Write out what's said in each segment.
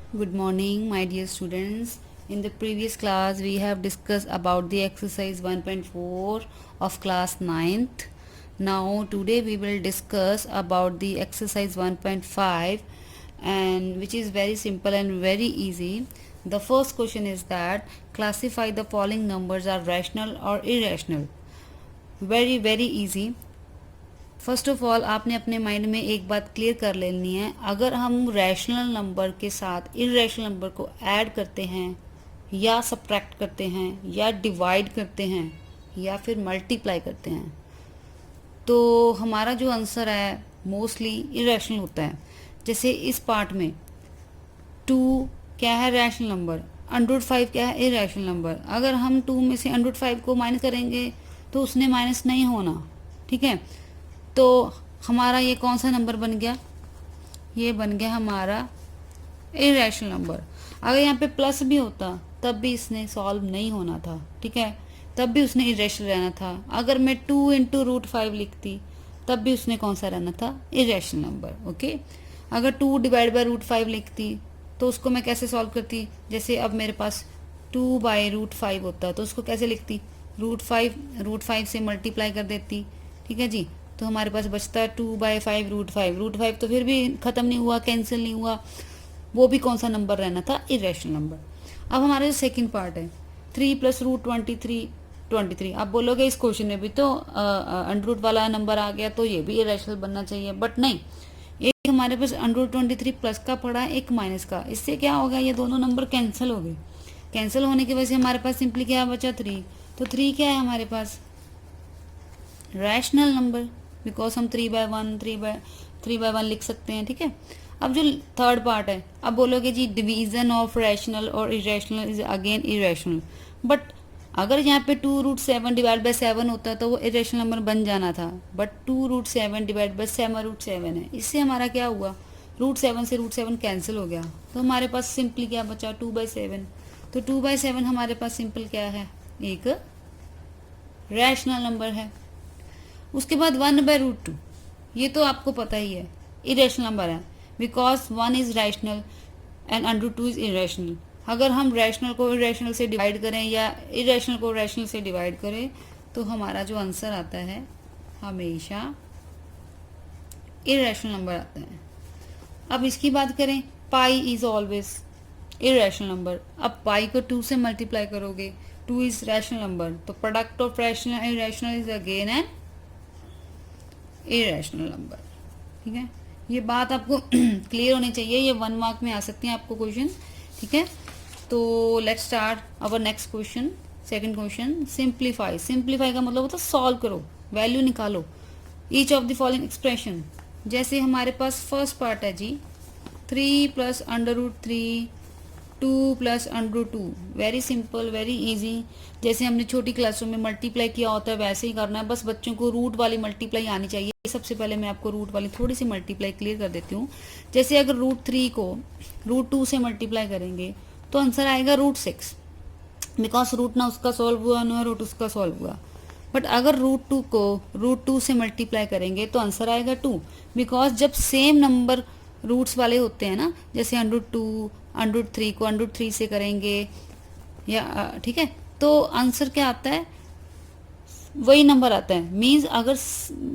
Good morning, my dear students. In the previous class, we have discussed about the exercise 1.4 of class 9th. Now, today we will discuss about the exercise 1.5, and which is very simple and very easy. The first question is that classify the following numbers are rational or irrational. Very easy. First of all आपने अपने mind में एक बात clear कर लेनी है, अगर हम रैशनल नंबर के साथ इरेशनल नंबर को ऐड करते हैं या सब्ट्रैक्ट करते हैं या डिवाइड करते हैं या फिर मल्टीप्लाई करते हैं, तो हमारा जो आंसर है मोस्टली इरेशनल होता है। जैसे इस पार्ट में 2 क्या है रैशनल नंबर, √5 क्या है इरेशनल नंबर। अगर हम 2 में से √5 को माइनस करेंगे तो उसने माइनस नहीं होना, ठीक है। तो हमारा ये कौन सा नंबर बन गया, ये बन गया हमारा इरेशनल नंबर। अगर यहाँ पे प्लस भी होता तब भी इसने सॉल्व नहीं होना था, ठीक है, तब भी उसने इरेशनल रहना था। अगर मैं 2 × √5 लिखती तब भी उसने कौन सा रहना था, इरेशनल नंबर, ओके। अगर 2 / √5 लिखती तो उसको मैं कैसे सॉल्व करती, जैसे अब मेरे पास 2/√5 होता तो उसको कैसे लिखती, √5 से मल्टीप्लाई कर देती, ठीक है जी। तो हमारे पास बचता है 2/5 √5 तो फिर भी खत्म नहीं हुआ, कैंसिल नहीं हुआ, वो भी कौन सा नंबर रहना था, इरेशनल नंबर। अब हमारा जो सेकंड पार्ट है 3 + √23 आप बोलोगे इस क्वेश्चन में भी तो अंडर वाला नंबर आ गया तो ये भी इरेशनल बनना चाहिए, बट नहीं, एक हमारे पास √23 प्लस का पड़ा है, एक माइनस का। इससे क्या होगा, ये दोनों नंबर कैंसिल हो गए। कैंसिल होने की वजह से हमारे पास सिंपली क्या बचा, 3। तो 3 क्या है हमारे पास, रैशनल नंबर, बिकॉज हम 3/1 लिख सकते हैं, ठीक है। अब जो थर्ड पार्ट है, अब बोलोगे जी डिवीजन ऑफ रैशनल और irrational is again irrational, but अगर यहाँ पे 2√7 / 7 होता तो वो इरेशनल नंबर बन जाना था, बट 2√7 / 7 है। इससे हमारा क्या हुआ, √7 से √7 कैंसिल हो गया, तो हमारे पास सिंपली क्या बचा, 2/7। तो 2/7 हमारे पास सिंपल क्या है, एक रैशनल नंबर है। उसके बाद 1/√2, ये तो आपको पता ही है, इरेशनल नंबर है, because 1 is rational and √2 is irrational. अगर हम रैशनल को इरेशनल से डिवाइड करें या इरेशनल को रैशनल से डिवाइड करें तो हमारा जो आंसर आता है हमेशा इरेशनल नंबर आता है। अब इसकी बात करें, pi is always irrational number. अब पाई को 2 से मल्टीप्लाई करोगे, 2 इज रैशनल नंबर, तो product of rational and irrational is again an irrational number, ठीक है। ये बात आपको क्लियर होनी चाहिए, ये 1 मार्क में आ सकती है आपको क्वेश्चन, ठीक है। तो let's start our next question. Second question, simplify. Simplify का मतलब होता है सॉल्व करो, वैल्यू निकालो each of the following expression. जैसे हमारे पास फर्स्ट पार्ट है जी 3 + √3 2 + √2, वेरी सिंपल वेरी इजी। जैसे हमने छोटी क्लासों में मल्टीप्लाई किया होता है वैसे ही करना है, बस बच्चों को रूट वाली मल्टीप्लाई आनी चाहिए। सबसे पहले मैं आपको रूट वाली थोड़ी सी मल्टीप्लाई क्लियर कर देती हूँ। जैसे अगर √3 को √2 से मल्टीप्लाई करेंगे तो आंसर आएगा √6, बिकॉज रूट ना उसका सॉल्व हुआ ना रूट उसका सॉल्व हुआ। बट अगर √2 को √2 से मल्टीप्लाई करेंगे तो आंसर आएगा 2, बिकॉज जब सेम नंबर रूट्स वाले होते हैं ना, जैसे √2 √3 को √3 से करेंगे या ठीक है, तो आंसर क्या आता है, वही नंबर आता है। मीन्स अगर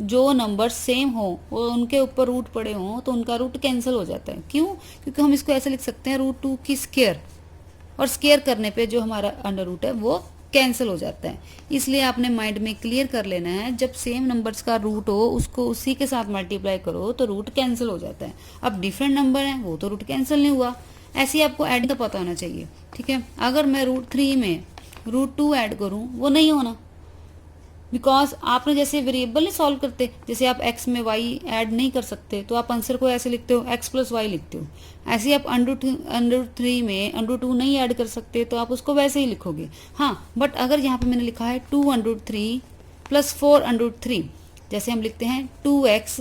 जो नंबर सेम हो वो उनके ऊपर रूट पड़े हों तो उनका रूट कैंसिल हो जाता है। क्यों, क्योंकि हम इसको ऐसे लिख सकते हैं √2 की स्क्वायर, और स्क्वायर करने पे जो हमारा अंडर रूट है वो कैंसिल हो जाता है। इसलिए आपने माइंड में क्लियर कर लेना है, जब सेम नंबर्स का रूट हो उसको उसी के साथ मल्टीप्लाई करो तो रूट कैंसिल हो जाता है। अब डिफरेंट नंबर है वो तो रूट कैंसिल नहीं हुआ, ऐसे ही आपको ऐड का पता होना चाहिए, ठीक है। अगर मैं √3 में √2 ऐड करूँ वो नहीं होना, बिकॉज आपने जैसे वेरिएबल नहीं सॉल्व करते, जैसे आप x में y ऐड नहीं कर सकते तो आप आंसर को ऐसे लिखते हो x + y लिखते हो, ऐसे ही आप √3 में √2 नहीं ऐड कर सकते तो आप उसको वैसे ही लिखोगे। हाँ, बट अगर यहाँ पे मैंने लिखा है 2√3 + 4√3, जैसे हम लिखते हैं 2x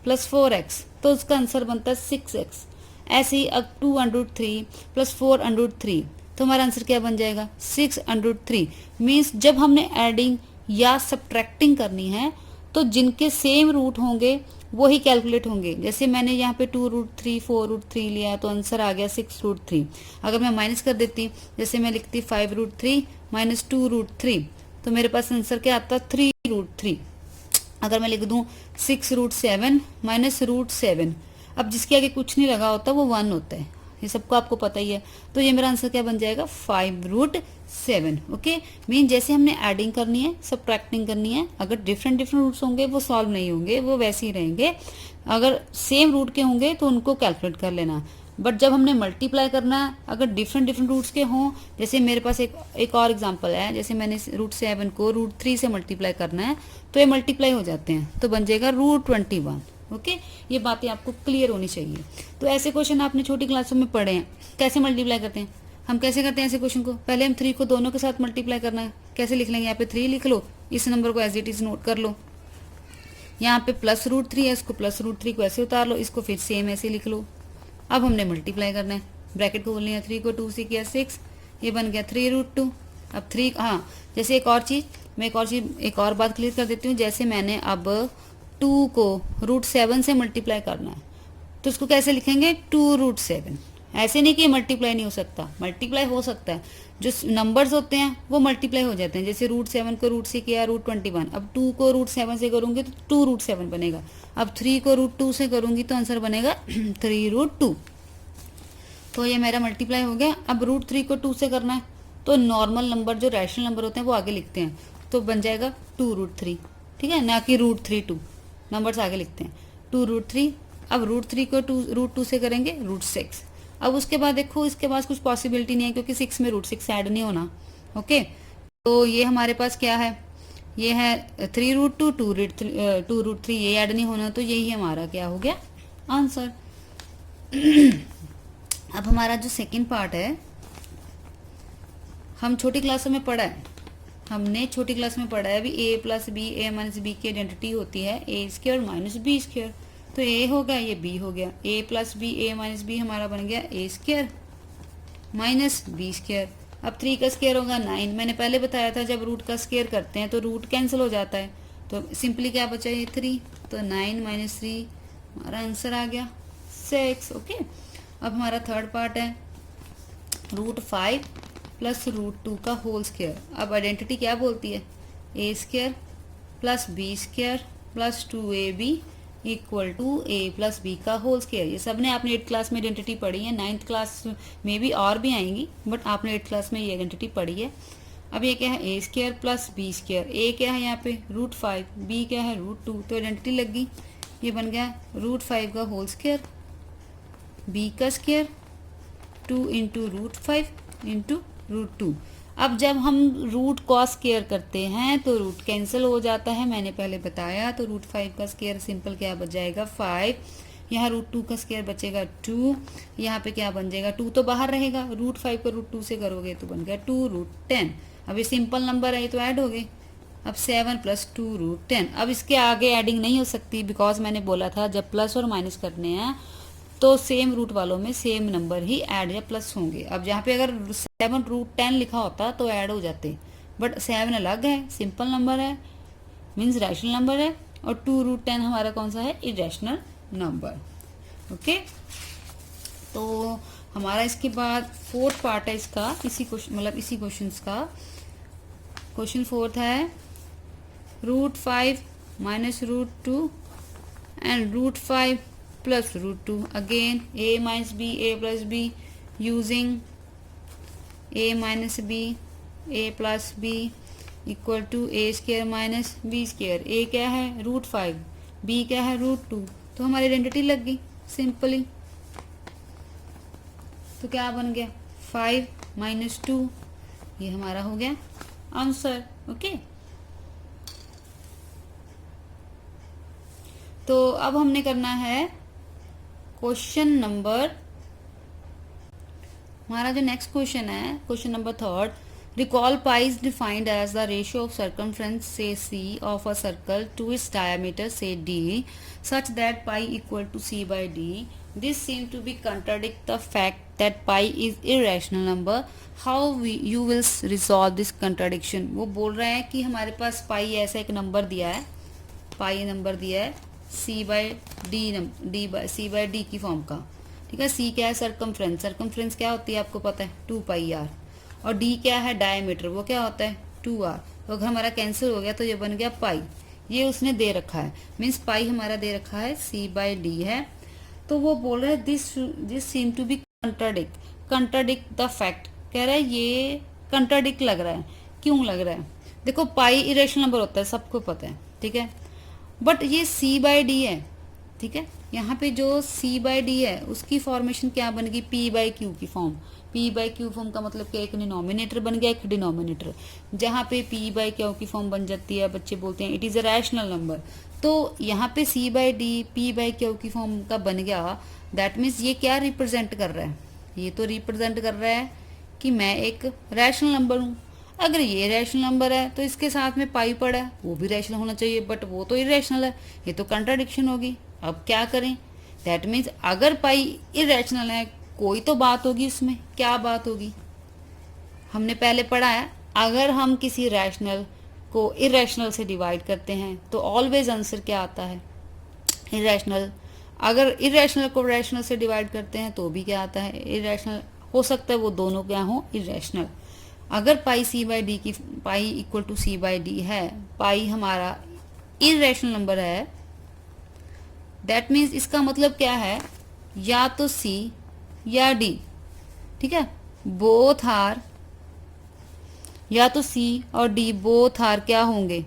+ 4x तो उसका आंसर बनता है 6x। ऐसे ही अब 2√3 + 4√3 तो हमारा आंसर क्या बन जाएगा, 6√3। मीन्स जब हमने एडिंग या सब्ट्रैक्टिंग करनी है तो जिनके सेम रूट होंगे वो ही कैलकुलेट होंगे। जैसे मैंने यहाँ पे 2√3 4√3 लिया तो आंसर आ गया 6√3। अगर मैं माइनस कर देती, जैसे मैं लिखती 5√3 माइनस 2√3, तो मेरे पास आंसर क्या आता 3√3। अगर मैं लिख दूं 6√7 माइनस √7, अब जिसके आगे कुछ नहीं लगा होता वो 1 होता है, ये सबको आपको पता ही है। तो ये मेरा आंसर क्या बन जाएगा 5√7। ओके, मीन जैसे हमने एडिंग करनी है, सब्ट्रैक्टिंग करनी है, अगर डिफरेंट डिफरेंट रूट्स होंगे वो सॉल्व नहीं होंगे, वो वैसे ही रहेंगे। अगर सेम रूट के होंगे तो उनको कैलकुलेट कर लेना। बट जब हमने मल्टीप्लाई करना है, अगर डिफरेंट डिफरेंट रूट्स के हों, जैसे मेरे पास एक और एग्जांपल है, जैसे मैंने √7 को √3 से मल्टीप्लाई करना है तो ये मल्टीप्लाई हो जाते हैं, तो बन जाएगा √21। ओके, ये बातें आपको क्लियर होनी चाहिए। तो ऐसे क्वेश्चन आपने छोटी क्लासों में पढ़े हैं, कैसे मल्टीप्लाई करते हैं, हम कैसे करते हैं ऐसे क्वेश्चन को। पहले हम 3 को दोनों के साथ मल्टीप्लाई करना है, कैसे लिख लेंगे, यहाँ पे 3 लिख लो, इस नंबर को एज इट इज नोट कर लो, यहाँ पे +√3 है, इसको +√3 को ऐसे उतार लो, इसको फिर सेम ऐसे लिख लो। अब हमने मल्टीप्लाई करना है, ब्रैकेट को बोलनी है, 3 को 2 से किया 6, ये बन गया 3√2। अब 3, हाँ जैसे एक और बात क्लियर कर देती हूँ। जैसे मैंने अब 2 को √7 से मल्टीप्लाई करना है, तो इसको कैसे लिखेंगे 2√7। ऐसे नहीं कि मल्टीप्लाई नहीं हो सकता, मल्टीप्लाई हो सकता है। जो नंबर्स होते हैं वो मल्टीप्लाई हो जाते हैं, जैसे √7 को √से किया √21, अब 2 को √7 से करूंगी तो 2√7 बनेगा। अब 3 को √2 से करूंगी तो आंसर बनेगा 3√2। तो ये मेरा मल्टीप्लाई हो गया। अब √3 को 2 से करना है तो नॉर्मल नंबर, जो रैशनल नंबर होते हैं वो आगे लिखते हैं, तो बन जाएगा 2√3, ठीक है, ना कि √32, नंबर्स आगे लिखते हैं 2√3। अब √3 को √2 से करेंगे √6। अब उसके बाद देखो इसके पास कुछ पॉसिबिलिटी नहीं है, क्योंकि 6 में √6 ऐड नहीं होना। ओके, तो ये हमारे पास क्या है, ये है 3√2 2√3, ये ऐड नहीं होना, तो यही हमारा क्या हो गया आंसर। अब हमारा जो सेकंड पार्ट है, हम छोटी क्लासों में पढ़ा है, हमने छोटी क्लास में पढ़ा है अभी a + b a - b की आइडेंटिटी होती है a² - b²। तो a हो गया, ये b हो गया, a + b a - b हमारा बन गया a² - b²। अब 3 का स्क्वायर होगा 9। मैंने पहले बताया था जब रूट का स्क्वायर करते हैं तो रूट कैंसिल हो जाता है, तो सिंपली क्या बचा ये 3, तो 9 - 3 हमारा आंसर आ गया 6। ओके, अब हमारा थर्ड पार्ट है √5 + √2 का होल स्क्वायर। अब आइडेंटिटी क्या बोलती है, a² + b² + 2ab = a + b का होल स्क्वायर। ये सब ने आपने 8th क्लास में आइडेंटिटी पढ़ी है, 9th क्लास में भी और भी आएंगी, बट आपने 8th क्लास में ये आइडेंटिटी पढ़ी है। अब ये क्या है a² + b², a क्या है यहाँ पे √5, b क्या है √2, तो आइडेंटिटी लग गई, ये बन गया √5 का होल स्क्वायर, b का स्क्वायर 2 × √5 × √2। अब जब हम रूट का स्क्वायर करते हैं तो रूट कैंसिल हो जाता है, मैंने पहले बताया। तो √5 का स्क्वायर सिंपल क्या बच जाएगा 5, यहाँ √2 का स्क्वायर बचेगा 2, यहाँ पे क्या बन जाएगा 2 तो बाहर रहेगा, √5 को √2 से करोगे तो बन गया 2√10। अब ये सिंपल नंबर है, ये तो ऐड हो गए। अब 7 + 2√10। अब इसके आगे एडिंग नहीं हो सकती, बिकॉज मैंने बोला था जब प्लस और माइनस करने हैं तो सेम रूट वालों में सेम नंबर ही ऐड या प्लस होंगे। अब जहाँ पे अगर 7√10 लिखा होता तो ऐड हो जाते, बट 7 अलग है, सिंपल नंबर है, मीन्स रैशनल नंबर है, और 2√10 हमारा कौन सा है, इरेशनल नंबर। ओके, तो हमारा इसके बाद फोर्थ पार्ट है इसका, इसी क्वेश्चन का क्वेश्चन फोर्थ है √5 - √2 and √5 + √2। Again a - b a + b using a - b a + b = a² - b²। a क्या है √5, b क्या है √2, तो हमारी आइडेंटिटी लग गई सिंपली। तो क्या बन गया 5 - 2, ये हमारा हो गया आंसर। ओके, तो अब हमने करना है क्वेश्चन नंबर, हमारा जो नेक्स्ट क्वेश्चन है question number third. Recall pi is defined as the ratio of circumference say c of a circle to its diameter say d such that pi = c/d. This seems to be contradict the fact that pi is irrational number. How you will resolve this contradiction? वो बोल रहा है कि हमारे पास पाई ऐसा एक number दिया है, पाई नंबर दिया है सी बाई डी की फॉर्म का, ठीक है। सी क्या है, सरकमफ्रेंस, सरकमफ्रेंस क्या होती है आपको पता है, 2πr। और डी क्या है, डायमीटर, वो क्या होता है 2r। तो अगर हमारा कैंसिल हो गया तो ये बन गया पाई, ये उसने दे रखा है, मीन्स पाई हमारा दे रखा है सी बाई डी है। तो वो बोल रहा है this seem to be contradict the fact, कह रहा है ये कंट्राडिक्ट लग रहा है। क्यों लग रहा है, देखो पाई इरेशनल नंबर होता है, सबको पता है, ठीक है, बट ये सी बाई डी है, ठीक है। यहाँ पे जो सी बाई डी है उसकी फॉर्मेशन क्या बनेगी, पी बाई क्यू की form. P by Q form का मतलब क्या, एक डिनोमिनेटर बन गया, एक डिनोमिनेटर। जहाँ पे पी बाई क्यू की फॉर्म बन जाती है, बच्चे बोलते हैं it is a rational number. तो यहाँ पे C by D P by Q की फॉर्म का बन गया, दैट मीन्स ये क्या रिप्रेजेंट कर रहा है, ये तो रिप्रेजेंट कर रहा है कि मैं एक रैशनल नंबर हूँ। अगर ये रैशनल नंबर है तो इसके साथ में पाई पड़ा है, वो भी रैशनल होना चाहिए, बट वो तो इरेशनल है, ये तो कंट्राडिक्शन होगी। अब क्या करें, दैट मीन्स अगर पाई इरेशनल है कोई तो बात होगी उसमें, क्या बात होगी, हमने पहले पढ़ा है अगर हम किसी रैशनल को इरेशनल से डिवाइड करते हैं तो ऑलवेज आंसर क्या आता है, इरेशनल। अगर इरेशनल को रैशनल से डिवाइड करते हैं तो भी क्या आता है, इरेशनल। हो सकता है वो दोनों क्या हो, इरेशनल। अगर पाई सी बाई डी की pi equal to C by D है, पाई हमारा इरेशनल नंबर है, दैट मीन्स इसका मतलब क्या है, या तो सी या डी, ठीक है, बोथ आर, या तो सी और डी बोथ आर क्या होंगे,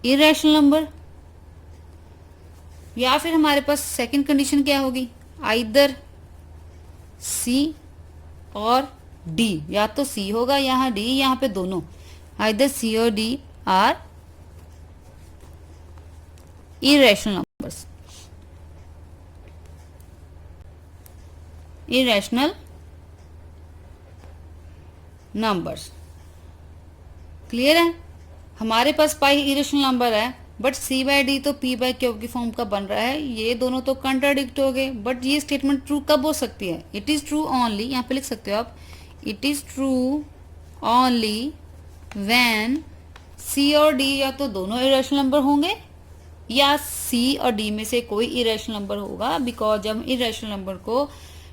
इरेशनल नंबर। या फिर हमारे पास सेकंड कंडीशन क्या होगी, आइदर सी और डी, या तो सी होगा यहाँ डी, यहाँ पे दोनों, आइदर सी और D R irrational numbers, irrational numbers. Clear है, हमारे पास पाई इरेशनल नंबर है, बट सी बाई डी तो पी बाई क्यू की फॉर्म का बन रहा है, ये दोनों तो कंट्राडिक्ट हो गए। बट ये स्टेटमेंट ट्रू कब हो सकती है, इट इज ट्रू ओनली, यहाँ पे लिख सकते हो आप, it is true only when C और डी या तो दोनों इरेशनल नंबर होंगे या सी और डी में से कोई इरेशनल नंबर होगा। बिकॉज जब हम इरेशनल नंबर को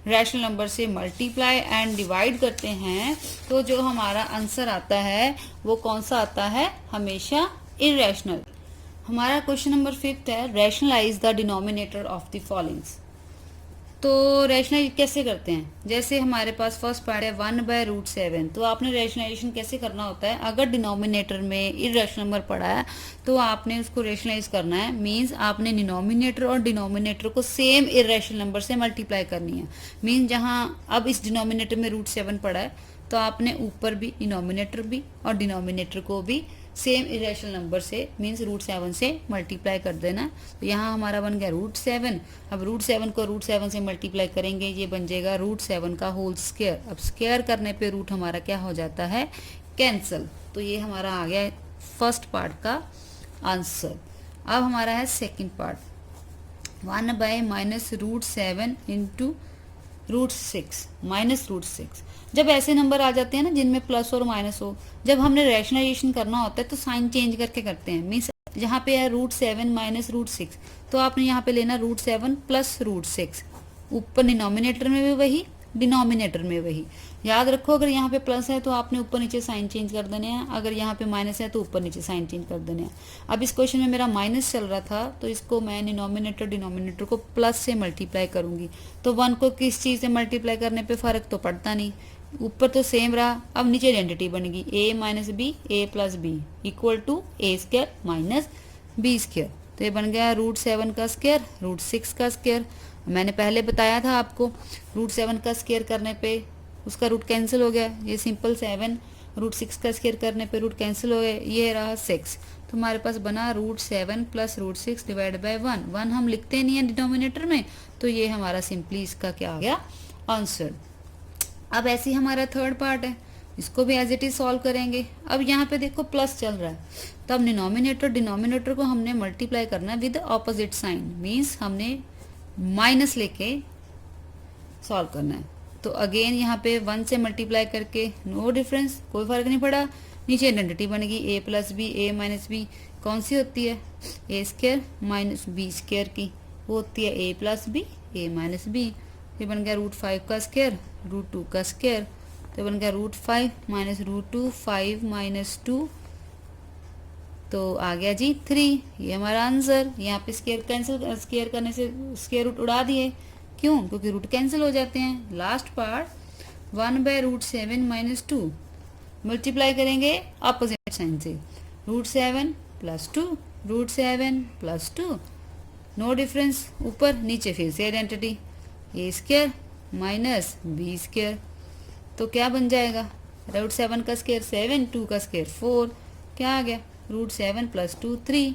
रैशनल नंबर से मल्टीप्लाई एंड डिवाइड करते हैं तो जो हमारा आंसर आता है वो कौन सा आता है, हमेशा इरेशनल। हमारा क्वेश्चन नंबर 5 है, rationalise the denominator of the followings. तो रैशनलाइज कैसे करते हैं, जैसे हमारे पास फर्स्ट पार्ट है 1/√7, तो आपने रैशनलाइजेशन कैसे करना होता है, अगर डिनोमिनेटर में इरेशनल नंबर पड़ा है तो आपने उसको रैशनलाइज करना है, मींस आपने डिनोमिनेटर और डिनोमिनेटर को सेम इरेशनल नंबर से मल्टीप्लाई करनी है। मींस जहां अब इस डिनोमिनेटर में √7 पड़ा है तो आपने ऊपर भी डिनोमिनेटर भी और डिनोमिनेटर को भी सेम इरेशनल नंबर से मीन्स √7 से मल्टीप्लाई कर देना। तो यहाँ हमारा बन गया √7। अब √7 को √7 से मल्टीप्लाई करेंगे, ये बन जाएगा √7 का होल स्क्वायर। अब स्क्वायर करने पे रूट हमारा क्या हो जाता है, कैंसल। तो ये हमारा आ गया फर्स्ट पार्ट का आंसर। अब हमारा है सेकेंड पार्ट, 1/-√7 इंटू √6 माइनस √6। जब ऐसे नंबर आ जाते हैं ना जिनमें प्लस और माइनस हो, जब हमने रैशनलाइजेशन करना होता है तो साइन चेंज करके करते हैं। मीन्स जहाँ पे है √7 माइनस √6, तो आपने यहाँ पे लेना √7 प्लस √6, ऊपर डिनोमिनेटर में भी वही डिनोमिनेटर में वही। याद रखो अगर यहाँ पे प्लस है तो आपने ऊपर नीचे साइन चेंज कर देने हैं, अगर यहाँ पे माइनस है तो ऊपर नीचे साइन चेंज कर देने हैं। अब इस क्वेश्चन में मेरा माइनस चल रहा था तो इसको मैं डिनोमिनेटर को प्लस से मल्टीप्लाई करूंगी। तो 1 को किस चीज़ से मल्टीप्लाई करने पे फर्क तो पड़ता नहीं, ऊपर तो सेम रहा। अब नीचे आइडेंटिटी बनेगी a minus B a plus B equal to a² minus b²। तो ये बन गया √7 का स्क्वायर √6 का स्क्वायर। मैंने पहले बताया था आपको √7 का स्क्वायर करने पे उसका रूट कैंसिल हो गया, ये सिंपल 7, √6 का स्क्वायर करने पे रूट कैंसिल हो गया, ये रहा 6। तो हमारे पास बना √7 प्लस √6 डिवाइड बाय 1 हम लिखते नहीं है डिनोमिनेटर में, तो ये हमारा सिंपली इसका क्या आ गया, आंसर। अब ऐसे ही हमारा थर्ड पार्ट है, इसको भी एज इट इज सॉल्व करेंगे। अब यहाँ पे देखो प्लस चल रहा है, तो अब डिनोमिनेटर को हमने मल्टीप्लाई करना है विद ऑपोजिट साइन, मीन्स हमने माइनस लेके सॉल्व करना है। तो अगेन यहाँ पे 1 से मल्टीप्लाई करके नो डिफरेंस, कोई फर्क नहीं पड़ा, नीचे आइडेंटिटी बनेगी ए प्लस बी ए माइनस बी, कौन सी होती है, ए स्क्वायर माइनस बी स्क्वायर की, वो होती है ए प्लस बी ए माइनस बी। फिर बन गया √5 का स्क्वायर √2 का स्क्वायर, तो बन गया √5 माइनस √2 5 माइनस 2, तो आ गया जी 3। ये हमारा आंसर। यहाँ पे स्क्वायर कैंसिल, स्क्वायर करने से स्क्वायर रूट उड़ा दिए, क्यों, क्योंकि रूट कैंसिल हो जाते हैं। लास्ट पार्ट 1/√7 माइनस 2 मल्टीप्लाई करेंगे अपोजिट साइन से, √7 + 2 √7 + 2, नो डिफरेंस, ऊपर नीचे फिर से आइडेंटिटी ए स्क्वायर माइनस बी स्क्वायर, तो क्या बन जाएगा, √7 का स्क्वायर 7, 2 का स्क्वायर 4, क्या आ गया, √7 + 2 3।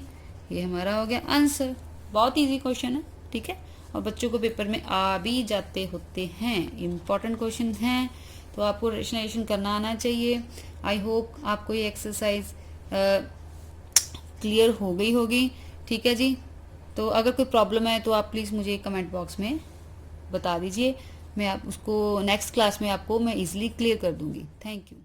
ये हमारा हो गया आंसर। बहुत इजी क्वेश्चन है, ठीक है, और बच्चों को पेपर में आ भी जाते होते हैं, इम्पॉर्टेंट क्वेश्चन हैं, तो आपको रेशनलाइजेशन करना आना चाहिए। आई होप आपको ये एक्सरसाइज क्लियर हो गई होगी, ठीक है जी। तो अगर कोई प्रॉब्लम है तो आप प्लीज़ मुझे कमेंट बॉक्स में बता दीजिए, मैं आप उसको नेक्स्ट क्लास में आपको मैं इजीली क्लियर कर दूंगी। Thank you.